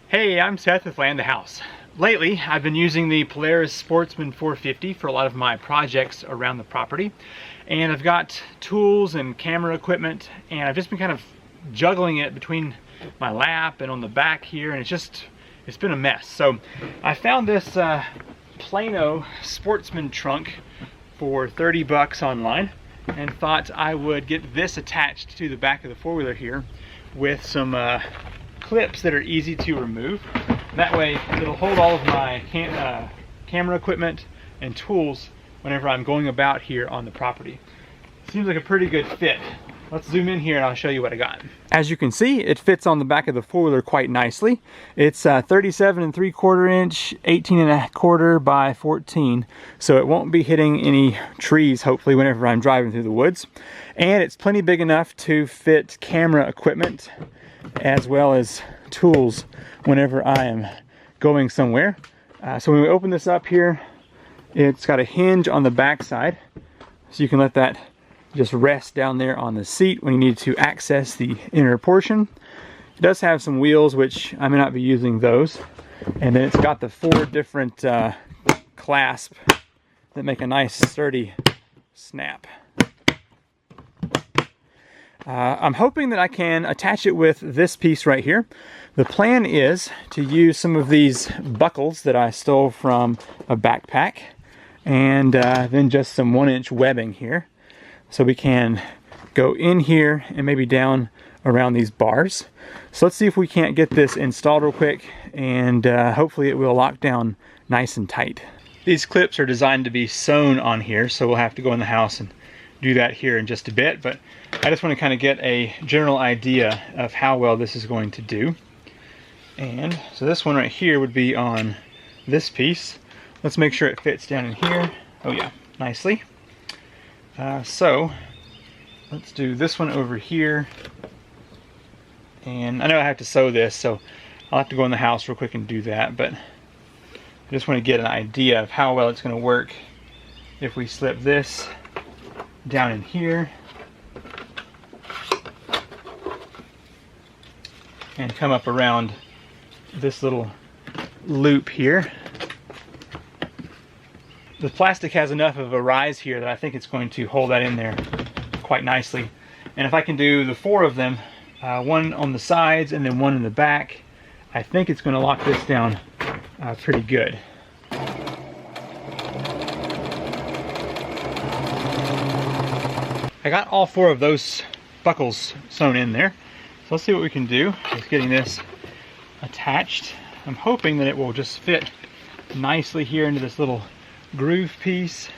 Hey, I'm Seth with Land the House. Lately, I've been using the Polaris Sportsman 450 for a lot of my projects around the property. And I've got tools and camera equipment, and I've just been kind of juggling it between my lap and on the back here, and it's been a mess. So I found this Plano Sportsman trunk for 30 bucks online and thought I would get this attached to the back of the four-wheeler here with some clips that are easy to remove. That way it'll hold all of my camera equipment and tools whenever I'm going about here on the property. Seems like a pretty good fit. Let's zoom in here and I'll show you what I got. As you can see, it fits on the back of the four-wheeler quite nicely. It's 37 3/4 inch, 18 1/4 by 14, so it won't be hitting any trees hopefully whenever I'm driving through the woods. And it's plenty big enough to fit camera equipment as well as tools whenever I am going somewhere. So when we open this up here, it's got a hinge on the back side, so you can let that just rest down there on the seat when you need to access the inner portion. It does have some wheels, which I may not be using those. And then it's got the 4 different clasps that make a nice sturdy snap. I'm hoping that I can attach it with this piece right here. The plan is to use some of these buckles that I stole from a backpack, and then just some 1-inch webbing here, so we can go in here and maybe down around these bars. So let's see if we can't get this installed real quick, and hopefully it will lock down nice and tight. These clips are designed to be sewn on here, so we'll have to go in the house and do that here in just a bit, but I just want to kind of get a general idea of how well this is going to do. And so this one right here would be on this piece. Let's make sure it fits down in here. Oh yeah, nicely. So let's do this one over here. And I know I have to sew this, so I'll have to go in the house real quick and do that, but I just want to get an idea of how well it's going to work if we slip this down in here and come up around this little loop here. The plastic has enough of a rise here that I think it's going to hold that in there quite nicely. And if I can do the 4 of them, one on the sides and then one in the back, I think it's going to lock this down pretty good. I got all 4 of those buckles sewn in there. So let's see what we can do with getting this attached. I'm hoping that it will just fit nicely here into this little groove piece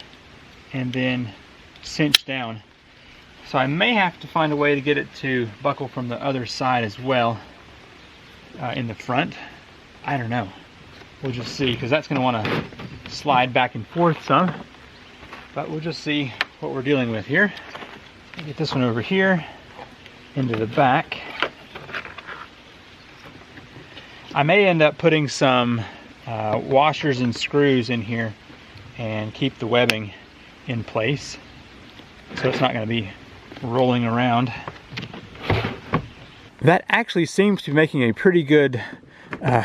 and then cinch down. So I may have to find a way to get it to buckle from the other side as well in the front. I don't know. We'll just see, because that's going to want to slide back and forth some. But we'll just see what we're dealing with here. Get this one over here into the back. I may end up putting some washers and screws in here and keep the webbing in place, so it's not going to be rolling around. That actually seems to be making a pretty good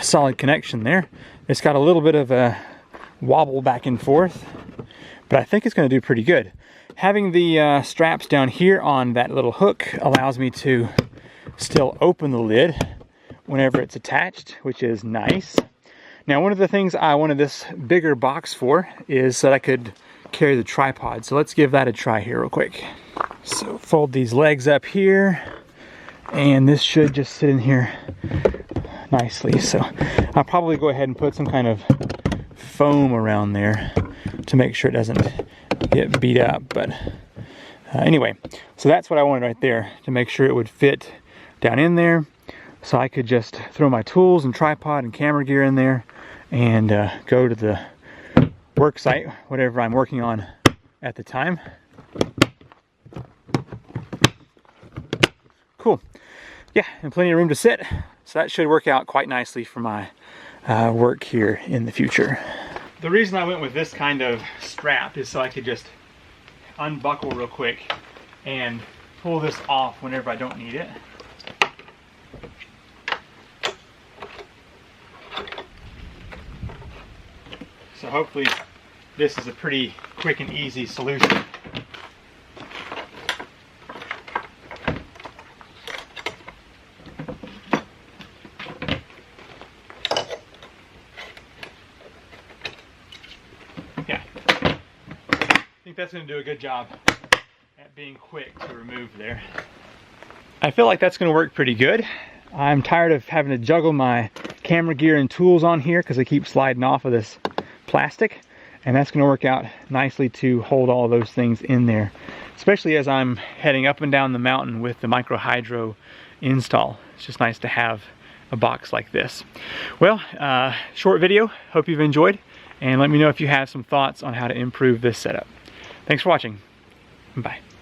solid connection there. It's got a little bit of a wobble back and forth, but I think it's going to do pretty good. Having the straps down here on that little hook allows me to still open the lid whenever it's attached, which is nice. Now, one of the things I wanted this bigger box for is that I could carry the tripod. So let's give that a try here real quick. So fold these legs up here, and this should just sit in here nicely. So I'll probably go ahead and put some kind of foam around there to make sure it doesn't get beat up. But anyway, so that's what I wanted right there, to make sure it would fit down in there, so I could just throw my tools and tripod and camera gear in there and go to the work site, whatever I'm working on at the time. Cool. Yeah, and plenty of room to sit, so that should work out quite nicely for my work here in the future. The reason I went with this kind of strap is so I could just unbuckle real quick and pull this off whenever I don't need it. So hopefully this is a pretty quick and easy solution. Yeah, I think that's going to do a good job at being quick to remove there. I feel like that's going to work pretty good. I'm tired of having to juggle my camera gear and tools on here because they keep sliding off of this plastic, and that's going to work out nicely to hold all those things in there, especially as I'm heading up and down the mountain with the micro hydro install. It's just nice to have a box like this. Well, short video, hope you've enjoyed, and let me know if you have some thoughts on how to improve this setup. Thanks for watching. Bye.